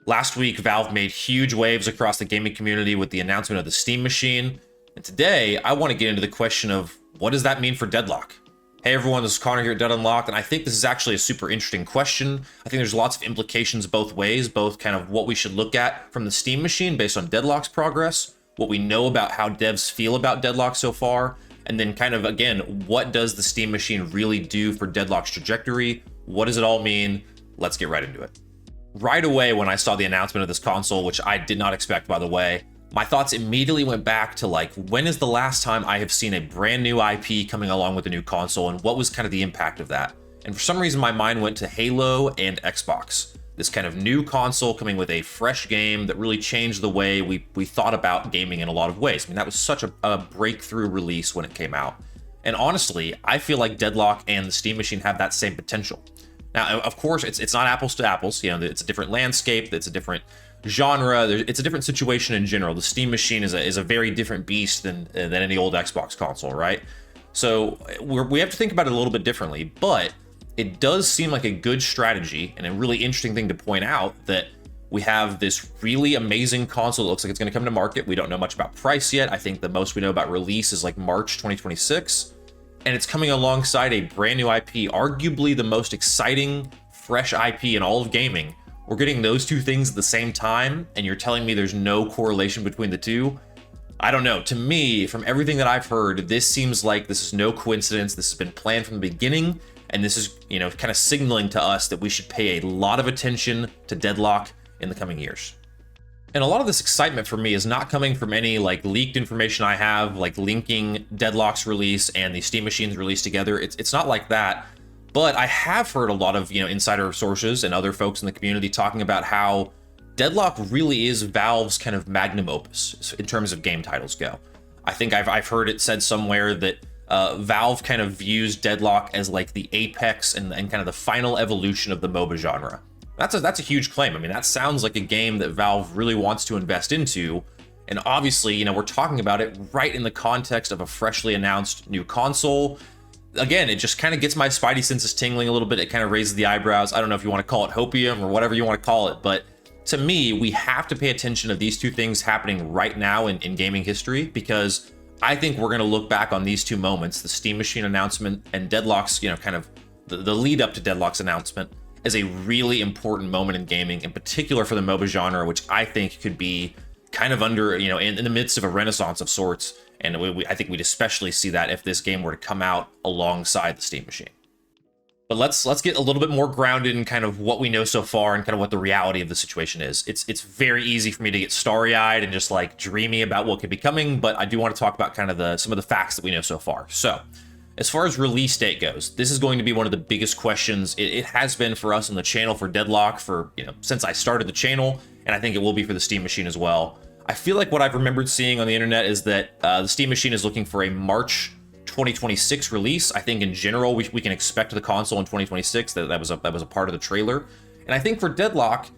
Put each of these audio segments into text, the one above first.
Last week, Valve made huge waves across the gaming community with the announcement of the Steam Machine. And today, I want to get into the question of what does that mean for Deadlock? Hey everyone, this is Connor here at Dead Unlocked, and I think this is actually a super interesting question. I think there's lots of implications both ways, both kind of what we should look at from the Steam Machine based on Deadlock's progress, what we know about how devs feel about Deadlock so far, and then kind of, again, what does the Steam Machine really do for Deadlock's trajectory? What does it all mean? Let's get right into it. Right away when I saw the announcement of this console, which I did not expect, by the way, my thoughts immediately went back to like, when is the last time I have seen a brand new IP coming along with a new console, and what was kind of the impact of that? And for some reason, my mind went to Halo and Xbox. This kind of new console coming with a fresh game that really changed the way we thought about gaming in a lot of ways. I mean, that was such a breakthrough release when it came out. And honestly, I feel like Deadlock and the Steam Machine have that same potential. Now, of course, it's not apples to apples. You know, it's a different landscape, it's a different genre, it's a different situation in general. The Steam Machine is a very different beast than any old Xbox console, right? So we have to think about it a little bit differently, but it does seem like a good strategy and a really interesting thing to point out that we have this really amazing console that looks like it's going to come to market. We don't know much about price yet. I think the most we know about release is like March 2026. And it's coming alongside a brand new IP, arguably the most exciting, fresh IP in all of gaming. We're getting those two things at the same time, and you're telling me there's no correlation between the two? I don't know. To me, from everything that I've heard, this seems like this is no coincidence. This has been planned from the beginning, and this is, you know, kind of signaling to us that we should pay a lot of attention to Deadlock in the coming years. And a lot of this excitement for me is not coming from any like leaked information I have, like linking Deadlock's release and the Steam Machine's release together. It's not like that, but I have heard a lot of, you know, insider sources and other folks in the community talking about how Deadlock really is Valve's kind of magnum opus in terms of game titles go. I think I've heard it said somewhere that Valve kind of views Deadlock as like the apex and kind of the final evolution of the MOBA genre. That's a huge claim. I mean, that sounds like a game that Valve really wants to invest into. And obviously, you know, we're talking about it right in the context of a freshly announced new console. Again, it just kind of gets my spidey senses tingling a little bit. It kind of raises the eyebrows. I don't know if you want to call it Hopium or whatever you want to call it, but to me, we have to pay attention to these two things happening right now in gaming history, because I think we're going to look back on these two moments, the Steam Machine announcement and Deadlock's, you know, kind of the lead up to Deadlock's announcement, as a really important moment in gaming, in particular for the MOBA genre, which I think could be kind of under, you know, in the midst of a renaissance of sorts. And I think we'd especially see that if this game were to come out alongside the Steam Machine. But let's get a little bit more grounded in kind of what we know so far and kind of what the reality of the situation is. It's very easy for me to get starry-eyed and just like dreamy about what could be coming, but I do want to talk about kind of some of the facts that we know so far. So, as far as release date goes, this is going to be one of the biggest questions. It has been for us on the channel for Deadlock for, you know, since I started the channel, and I think it will be for the Steam Machine as well. I feel like what I've remembered seeing on the internet is that the Steam Machine is looking for a March 2026 release. I think in general we can expect the console in 2026. That was a part of the trailer. And I think for Deadlock,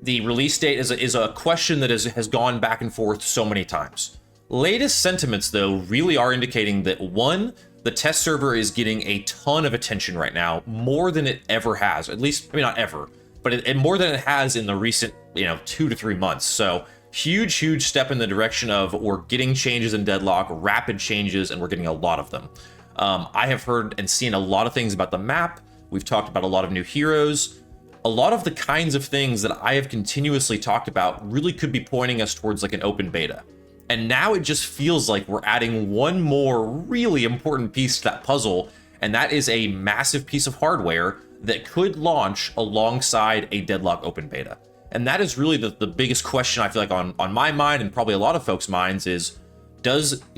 the release date is a question that has gone back and forth so many times. Latest sentiments though really are indicating that one, the test server is getting a ton of attention right now, more than it ever has. At least, I mean, not ever, but it more than it has in the recent, you know, 2 to 3 months. So huge step in the direction of we're getting changes in Deadlock, rapid changes, and we're getting a lot of them. I have heard and seen a lot of things about the map. We've talked about a lot of new heroes. A lot of the kinds of things that I have continuously talked about really could be pointing us towards like an open beta. And now it just feels like we're adding one more really important piece to that puzzle, and that is a massive piece of hardware that could launch alongside a Deadlock open beta. And that is really the biggest question I feel like on my mind, and probably a lot of folks' minds, is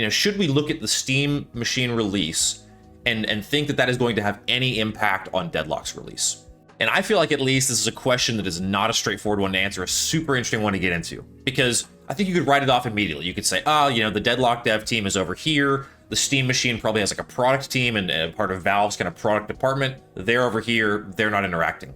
should we look at the Steam Machine release and think that is going to have any impact on Deadlock's release? And I feel like at least this is a question that is not a straightforward one to answer, a super interesting one to get into, because I think you could write it off immediately. You could say, oh, you know, the Deadlock dev team is over here. The Steam Machine probably has like a product team and part of Valve's kind of product department. They're over here. They're not interacting.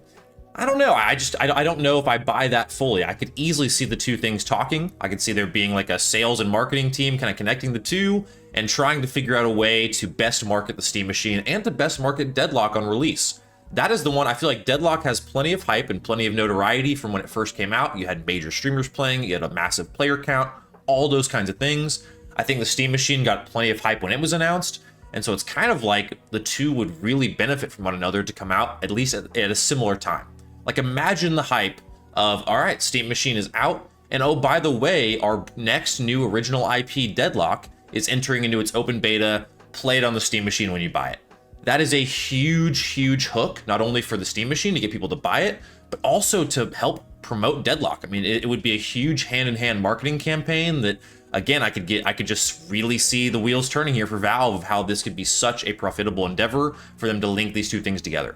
I don't know. I don't know if I buy that fully. I could easily see the two things talking. I could see there being like a sales and marketing team kind of connecting the two and trying to figure out a way to best market the Steam Machine and to best market Deadlock on release. that is the one. I feel like Deadlock has plenty of hype and plenty of notoriety from when it first came out. You had major streamers playing, you had a massive player count, all those kinds of things. I think the Steam Machine got plenty of hype when it was announced, and so it's kind of like the two would really benefit from one another to come out at least at a similar time. Like, imagine the hype of, all right, Steam Machine is out, and oh, by the way, our next new original IP, Deadlock, is entering into its open beta. Play it on the Steam Machine when you buy it. That is a huge, huge hook, not only for the Steam Machine to get people to buy it, but also to help promote Deadlock. I mean, it would be a huge hand-in-hand marketing campaign that, again, I could just really see the wheels turning here for Valve of how this could be such a profitable endeavor for them to link these two things together.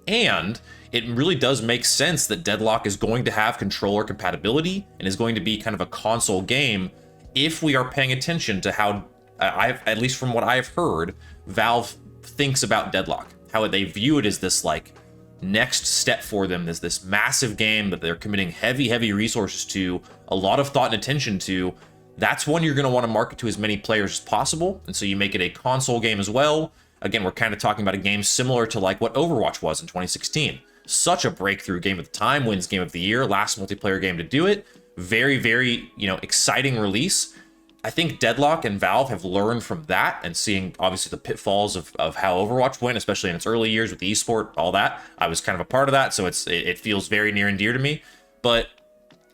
And it really does make sense that Deadlock is going to have controller compatibility and is going to be kind of a console game if we are paying attention to how, at least from what I've heard, Valve thinks about Deadlock, how they view it as this like next step for them, this massive game that they're committing heavy resources to, a lot of thought and attention to. That's one you're going to want to market to as many players as possible, and so you make it a console game as well. Again, we're kind of talking about a game similar to like what Overwatch was in 2016. Such a breakthrough game at the time, wins Game of the Year, last multiplayer game to do it. Very, exciting release. I think Deadlock and Valve have learned from that, and seeing obviously the pitfalls of how Overwatch went, especially in its early years with the esport, all that. I was kind of a part of that, so it feels very near and dear to me. But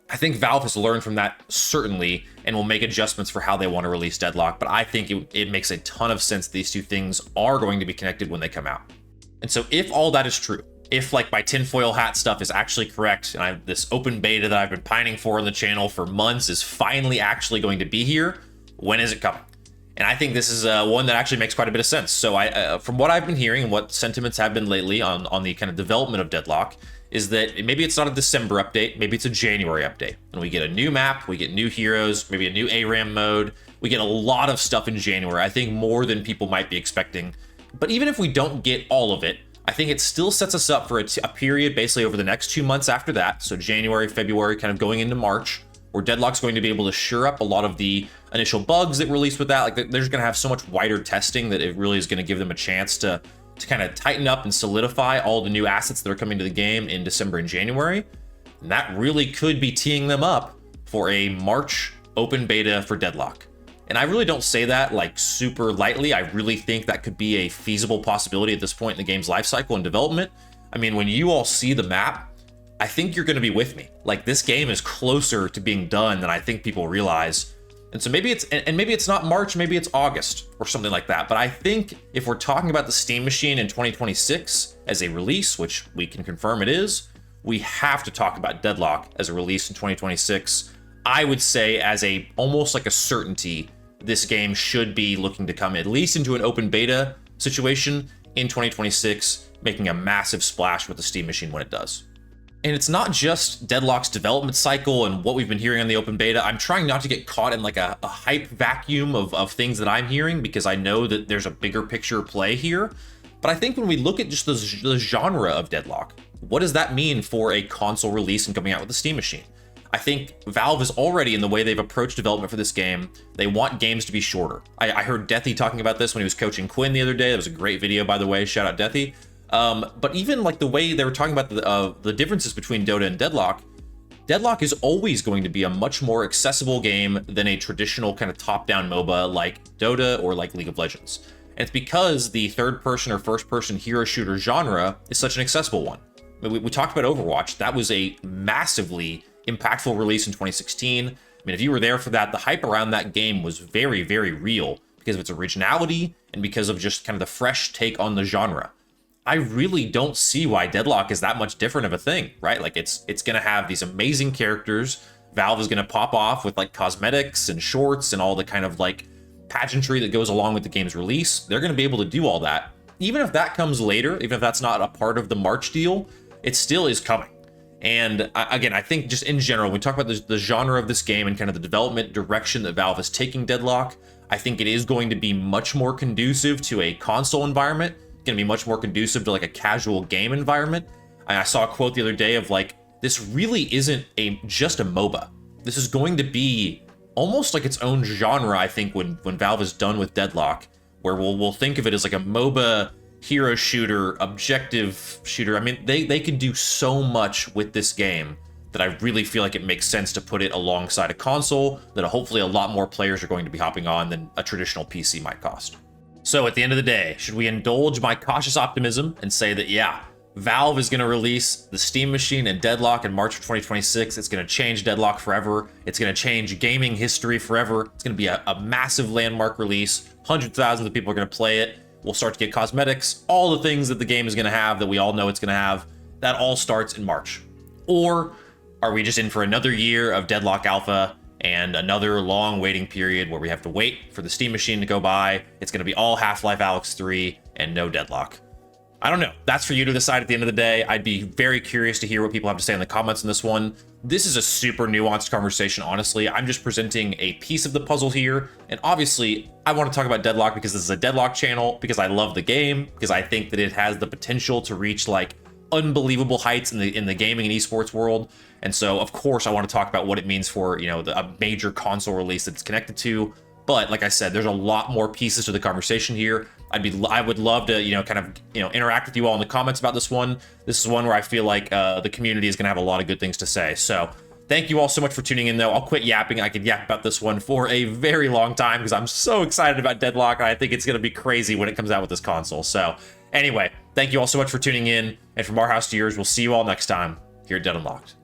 I think Valve has learned from that, certainly, and will make adjustments for how they want to release Deadlock. But I think it makes a ton of sense these two things are going to be connected when they come out. And so if all that is true, if like my tinfoil hat stuff is actually correct, and this open beta that I've been pining for on the channel for months is finally actually going to be here, when is it coming? And I think this is one that actually makes quite a bit of sense. So from what I've been hearing and what sentiments have been lately on the kind of development of Deadlock, is that maybe it's not a December update, maybe it's a January update. And we get a new map, we get new heroes, maybe a new ARAM mode. We get a lot of stuff in January, I think more than people might be expecting. But even if we don't get all of it, I think it still sets us up for a period basically over the next 2 months after that. So January, February, kind of going into March, where Deadlock's going to be able to shore up a lot of the initial bugs that released with that. Like, they're going to have so much wider testing that it really is going to give them a chance to kind of tighten up and solidify all the new assets that are coming to the game in December and January. And that really could be teeing them up for a March open beta for Deadlock. And I really don't say that like super lightly. I really think that could be a feasible possibility at this point in the game's life cycle and development. I mean, when you all see the map, I think you're going to be with me. Like, this game is closer to being done than I think people realize. And so maybe it's not March, maybe it's August or something like that. But I think if we're talking about the Steam Machine in 2026 as a release, which we can confirm it is, we have to talk about Deadlock as a release in 2026. I would say as almost like a certainty, this game should be looking to come at least into an open beta situation in 2026, making a massive splash with the Steam Machine when it does. And it's not just Deadlock's development cycle and what we've been hearing on the open beta. I'm trying not to get caught in like a hype vacuum of things that I'm hearing, because I know that there's a bigger picture play here. But I think when we look at just the genre of Deadlock, what does that mean for a console release and coming out with the Steam Machine? I think Valve is already, in the way they've approached development for this game, they want games to be shorter. I heard Deathy talking about this when he was coaching Quinn the other day. That was a great video, by the way. Shout out Deathy. But even like the way they were talking about the differences between Dota and Deadlock, Deadlock is always going to be a much more accessible game than a traditional kind of top-down MOBA like Dota or like League of Legends. And it's because the third-person or first-person hero shooter genre is such an accessible one. I mean, we talked about Overwatch. That was a massively impactful release in 2016. I mean, if you were there for that, the hype around that game was very, very real because of its originality and because of just kind of the fresh take on the genre. I really don't see why Deadlock is that much different of a thing, right? Like, it's going to have these amazing characters. Valve is going to pop off with like cosmetics and shorts and all the kind of like pageantry that goes along with the game's release. They're going to be able to do all that. Even if that comes later, even if that's not a part of the March deal, it still is coming. And again, I think just in general, when we talk about the genre of this game and kind of the development direction that Valve is taking Deadlock, I think it is going to be much more conducive to a console environment. Going to be much more conducive to like a casual game environment. I saw a quote the other day of like, this really isn't just a MOBA. This is going to be almost like its own genre, I think, when Valve is done with Deadlock, where we'll think of it as like a MOBA hero shooter, objective shooter. I mean, they can do so much with this game that I really feel like it makes sense to put it alongside a console that hopefully a lot more players are going to be hopping on than a traditional PC might cost. So at the end of the day, should we indulge my cautious optimism and say that, yeah, Valve is going to release the Steam Machine and Deadlock in March of 2026. It's going to change Deadlock forever. It's going to change gaming history forever. It's going to be a massive landmark release. Hundreds of thousands of people are going to play it. We'll start to get cosmetics, all the things that the game is going to have that we all know it's going to have. That all starts in March. Or are we just in for another year of Deadlock Alpha and another long waiting period where we have to wait for the Steam Machine to go by? It's going to be all Half-Life Alyx 3 and no Deadlock. I don't know. That's for you to decide at the end of the day. I'd be very curious to hear what people have to say in the comments on this one. This is a super nuanced conversation, honestly. I'm just presenting a piece of the puzzle here. And obviously, I want to talk about Deadlock because this is a Deadlock channel, because I love the game, because I think that it has the potential to reach like unbelievable heights in the gaming and esports world. And so, of course, I want to talk about what it means for, you know, a major console release that it's connected to. But like I said, there's a lot more pieces to the conversation here. I would love to, you know, kind of, you know, interact with you all in the comments about this one. This is one where I feel like the community is going to have a lot of good things to say. So thank you all so much for tuning in, though. I'll quit yapping. I could yap about this one for a very long time because I'm so excited about Deadlock. And I think it's going to be crazy when it comes out with this console. So anyway, thank you all so much for tuning in. And from our house to yours, we'll see you all next time here at Dead Unlocked.